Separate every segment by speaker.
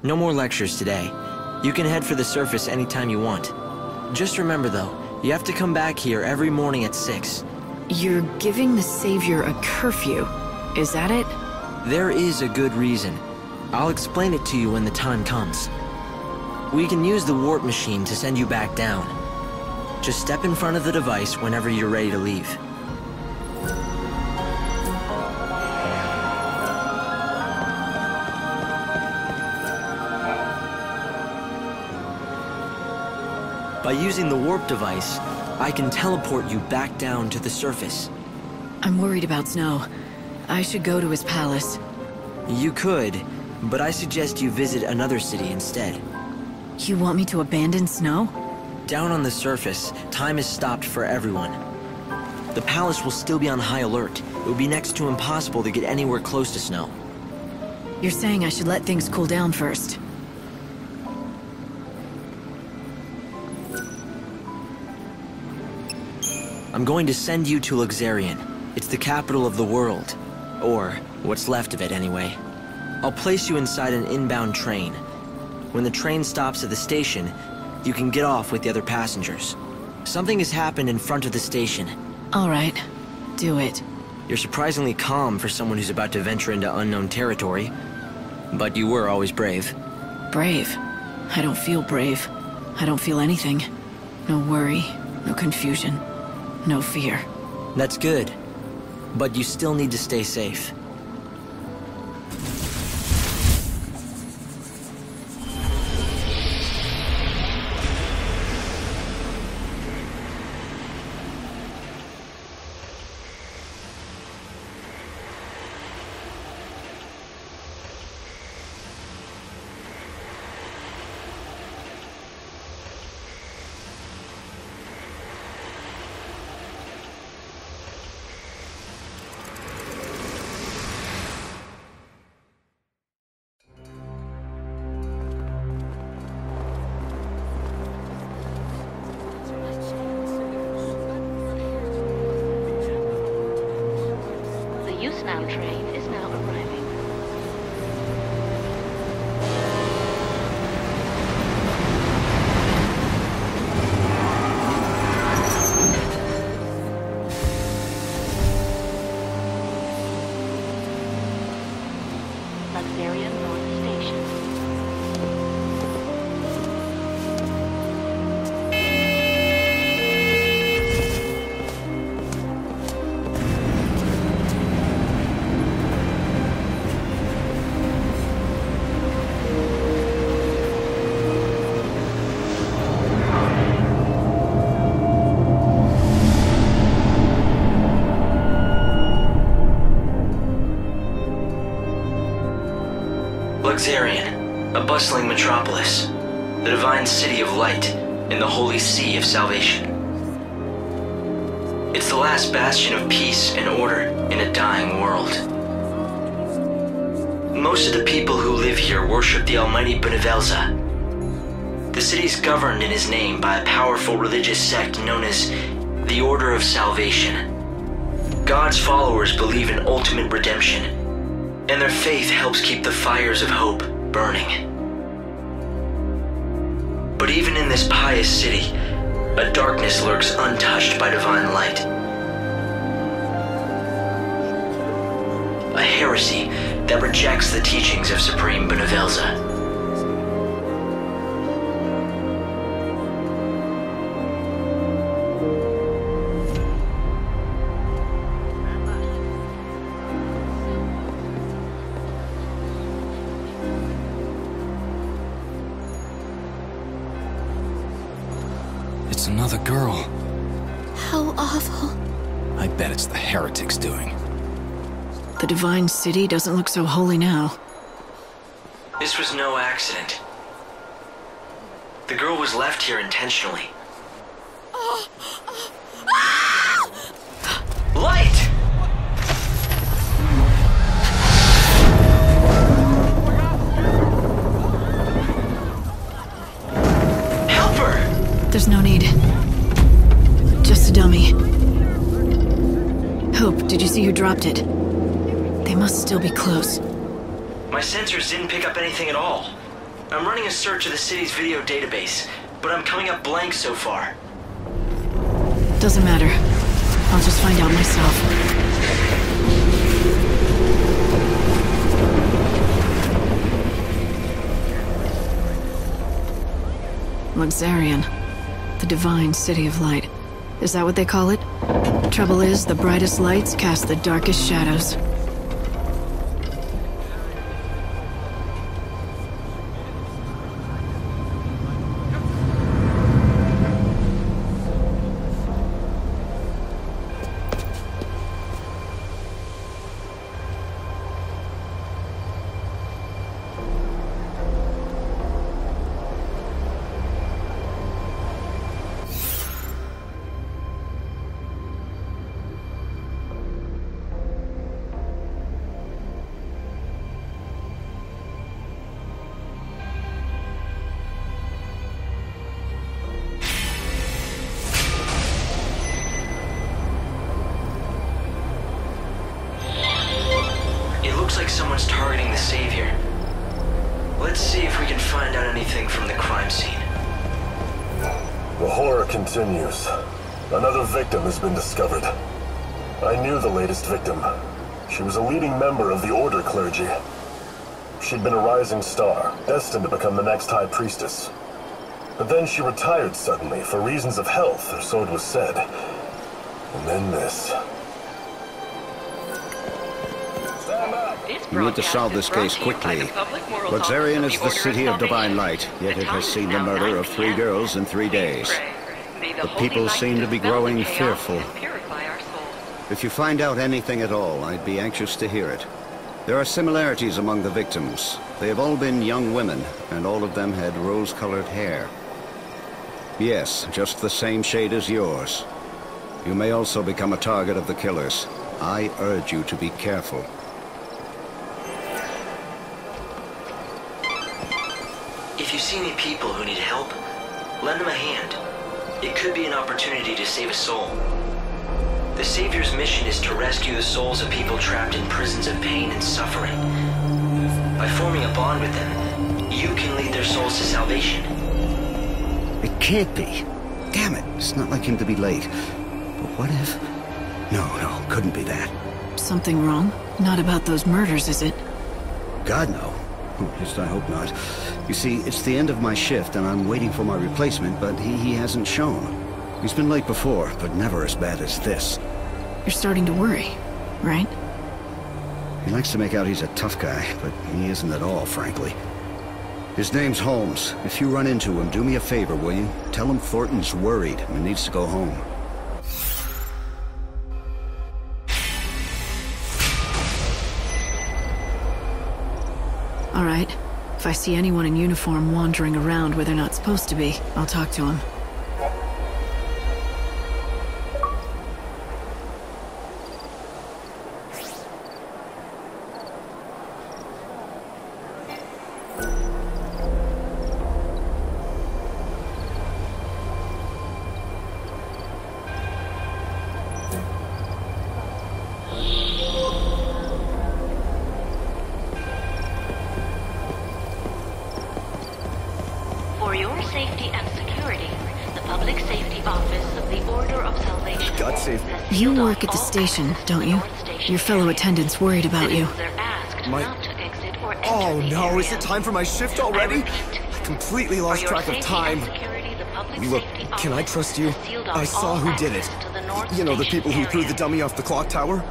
Speaker 1: No more lectures today. You can head for the surface anytime you want. Just remember though, you have to come back here every morning at 6.
Speaker 2: You're giving the Savior a curfew. Is that it?
Speaker 1: There is a good reason. I'll explain it to you when the time comes. We can use the warp machine to send you back down. Just step in front of the device whenever you're ready to leave. By using the warp device, I can teleport you back down to the surface.
Speaker 2: I'm worried about Snow. I should go to his palace.
Speaker 1: You could, but I suggest you visit another city instead.
Speaker 2: You want me to abandon Snow?
Speaker 1: Down on the surface, time is stopped for everyone. The palace will still be on high alert. It would be next to impossible to get anywhere close to Snow.
Speaker 2: You're saying I should let things cool down first.
Speaker 1: I'm going to send you to XIII. It's the capital of the world. Or, what's left of it anyway. I'll place you inside an inbound train. When the train stops at the station, you can get off with the other passengers. Something has happened in front of the station.
Speaker 2: All right. Do it.
Speaker 1: You're surprisingly calm for someone who's about to venture into unknown territory. But you were always brave.
Speaker 2: Brave? I don't feel brave. I don't feel anything. No worry, no confusion. No fear.
Speaker 1: That's good. But you still need to stay safe.
Speaker 3: XIII train is now arriving. XIII North Station.
Speaker 1: XIII, a bustling metropolis, the divine city of light in the holy sea of salvation. It's the last bastion of peace and order in a dying world. Most of the people who live here worship the almighty Benevelza. The city is governed in his name by a powerful religious sect known as the Order of Salvation. God's followers believe in ultimate redemption, and their faith helps keep the fires of hope burning. But even in this pious city, a darkness lurks untouched by divine light. A heresy that rejects the teachings of Supreme Benevelza.
Speaker 4: It's another girl.
Speaker 5: How awful.
Speaker 4: I bet it's the heretics doing.
Speaker 2: The divine city doesn't look so holy now.
Speaker 1: This was no accident. The girl was left here intentionally. Light! Help her!
Speaker 2: There's no need. Just a dummy. Hope, did you see who dropped it? They must still be close.
Speaker 1: My sensors didn't pick up anything at all. I'm running a search of the city's video database, but I'm coming up blank so far.
Speaker 2: Doesn't matter. I'll just find out myself. XIII. The Divine City of Light. Is that what they call it? Trouble is, the brightest lights cast the darkest shadows.
Speaker 1: Looks like someone's targeting the Savior. Let's see if we can find out anything from the crime scene.
Speaker 6: The horror continues. Another victim has been discovered. I knew the latest victim. She was a leading member of the Order clergy. She'd been a rising star, destined to become the next High Priestess. But then she retired suddenly, for reasons of health, or so it was said. And then this.
Speaker 7: We need to solve this case quickly. XIII is the city of divine light, yet it has seen the murder of 3 girls in 3 days. The people seem to be growing fearful. If you find out anything at all, I'd be anxious to hear it. There are similarities among the victims. They have all been young women, and all of them had rose-colored hair. Yes, just the same shade as yours. You may also become a target of the killers. I urge you to be careful.
Speaker 1: If you see any people who need help, lend them a hand. It could be an opportunity to save a soul. The Savior's mission is to rescue the souls of people trapped in prisons of pain and suffering. By forming a bond with them, you can lead their souls to salvation.
Speaker 7: It can't be. Damn it, it's not like him to be late. But what if... No, couldn't be that.
Speaker 2: Something wrong? Not about those murders, is it?
Speaker 7: God, no. At least I hope not. You see, it's the end of my shift, and I'm waiting for my replacement, but he hasn't shown. He's been late before, but never as bad as this.
Speaker 2: You're starting to worry, right?
Speaker 7: He likes to make out he's a tough guy, but he isn't at all, frankly. His name's Holmes. If you run into him, do me a favor, will you? Tell him Thornton's worried and needs to go home.
Speaker 2: All right. If I see anyone in uniform wandering around where they're not supposed to be, I'll talk to them.
Speaker 3: For your safety and security, the Public Safety Office of the Order of Salvation.
Speaker 6: God save me.
Speaker 3: has
Speaker 2: You
Speaker 3: sealed
Speaker 2: work
Speaker 3: off
Speaker 2: at the
Speaker 3: all
Speaker 2: station,
Speaker 3: access to
Speaker 2: don't
Speaker 3: the
Speaker 2: you?
Speaker 3: North Station
Speaker 2: Your fellow
Speaker 3: area.
Speaker 2: attendants worried about you.
Speaker 3: Citizens are asked
Speaker 6: My-
Speaker 3: not to exit or enter
Speaker 6: Oh
Speaker 3: the
Speaker 6: no, is
Speaker 3: area.
Speaker 6: it time for my shift
Speaker 3: I
Speaker 6: already?
Speaker 3: repeat,
Speaker 6: I completely
Speaker 3: for
Speaker 6: lost
Speaker 3: your
Speaker 6: track of
Speaker 3: safety
Speaker 6: time.
Speaker 3: and security, the Public
Speaker 6: Look,
Speaker 3: Safety
Speaker 6: can I
Speaker 3: Office
Speaker 6: trust you?
Speaker 3: has sealed off
Speaker 6: I saw
Speaker 3: all
Speaker 6: who did it.
Speaker 3: access to the North
Speaker 6: You know, the
Speaker 3: Station
Speaker 6: people who threw
Speaker 3: area.
Speaker 6: the dummy off the clock tower?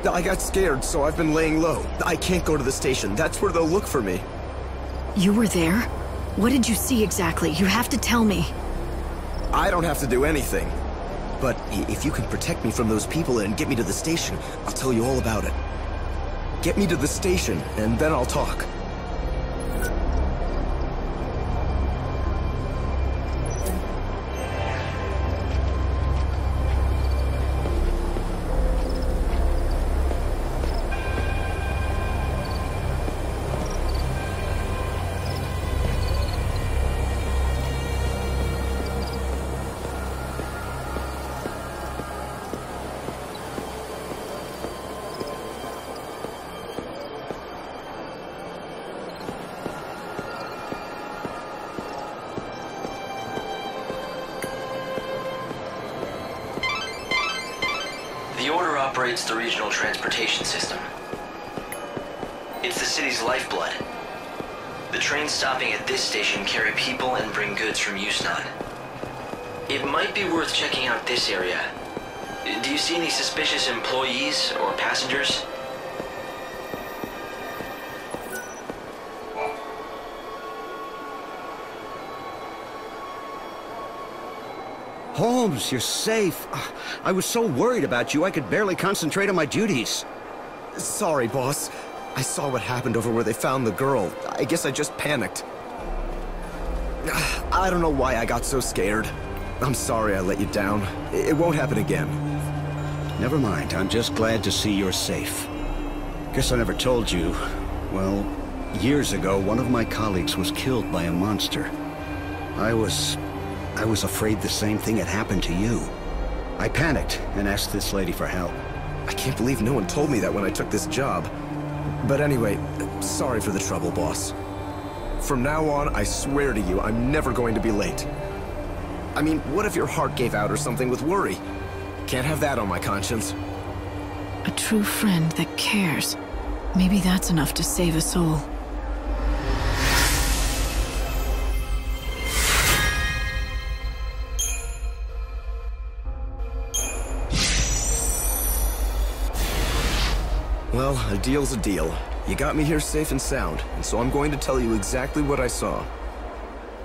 Speaker 6: I got scared, so I've been laying low. I can't go to the station. That's where they'll look for me.
Speaker 2: You were there? What did you see exactly? You have to tell me.
Speaker 6: I don't have to do anything. But if you can protect me from those people and get me to the station, I'll tell you all about it. Get me to the station, and then I'll talk.
Speaker 1: The Order operates the regional transportation system. It's the city's lifeblood. The trains stopping at this station carry people and bring goods from Yusnan. It might be worth checking out this area. Do you see any suspicious employees or passengers?
Speaker 7: Holmes, you're safe. I was so worried about you, I could barely concentrate on my duties.
Speaker 8: Sorry, boss. I saw what happened over where they found the girl. I guess I just panicked. I don't know why I got so scared. I'm sorry I let you down. It won't happen again.
Speaker 7: Never mind, I'm just glad to see you're safe. Guess I never told you. Well, years ago, one of my colleagues was killed by a monster. I was afraid the same thing had happened to you. I panicked and asked this lady for help.
Speaker 8: I can't believe no one told me that when I took this job. But anyway, sorry for the trouble, boss. From now on, I swear to you, I'm never going to be late. I mean, what if your heart gave out or something with worry? Can't have that on my conscience.
Speaker 2: A true friend that cares. Maybe that's enough to save a soul.
Speaker 8: Well, a deal's a deal. You got me here safe and sound, and so I'm going to tell you exactly what I saw.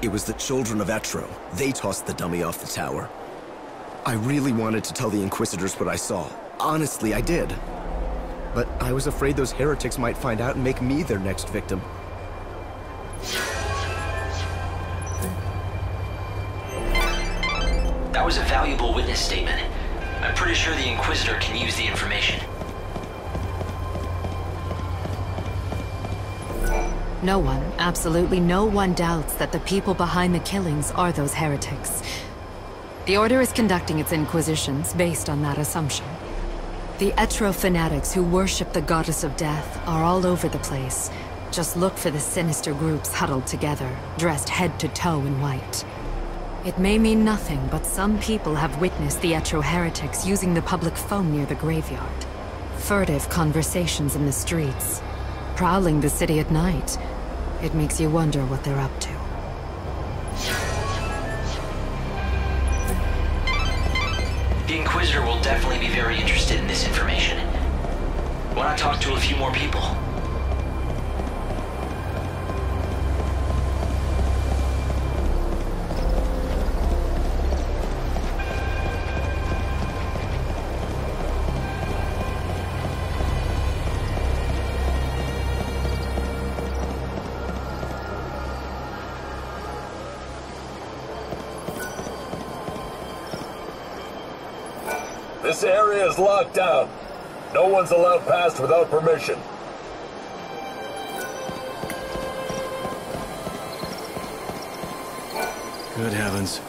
Speaker 8: It was the children of XIII. They tossed the dummy off the tower. I really wanted to tell the Inquisitors what I saw. Honestly, I did. But I was afraid those heretics might find out and make me their next victim.
Speaker 1: That was a valuable witness statement. I'm pretty sure the Inquisitor can use the information.
Speaker 9: No one, absolutely no one doubts that the people behind the killings are those heretics. The Order is conducting its inquisitions based on that assumption. The XIII fanatics who worship the goddess of death are all over the place. Just look for the sinister groups huddled together, dressed head to toe in white. It may mean nothing, but some people have witnessed the XIII heretics using the public phone near the graveyard. Furtive conversations in the streets. Prowling the city at night. It makes you wonder what they're up to.
Speaker 1: The Inquisitor will definitely be very interested in this information. Why not talk to a few more people?
Speaker 6: This area is locked down. No one's allowed past without permission.
Speaker 8: Good heavens.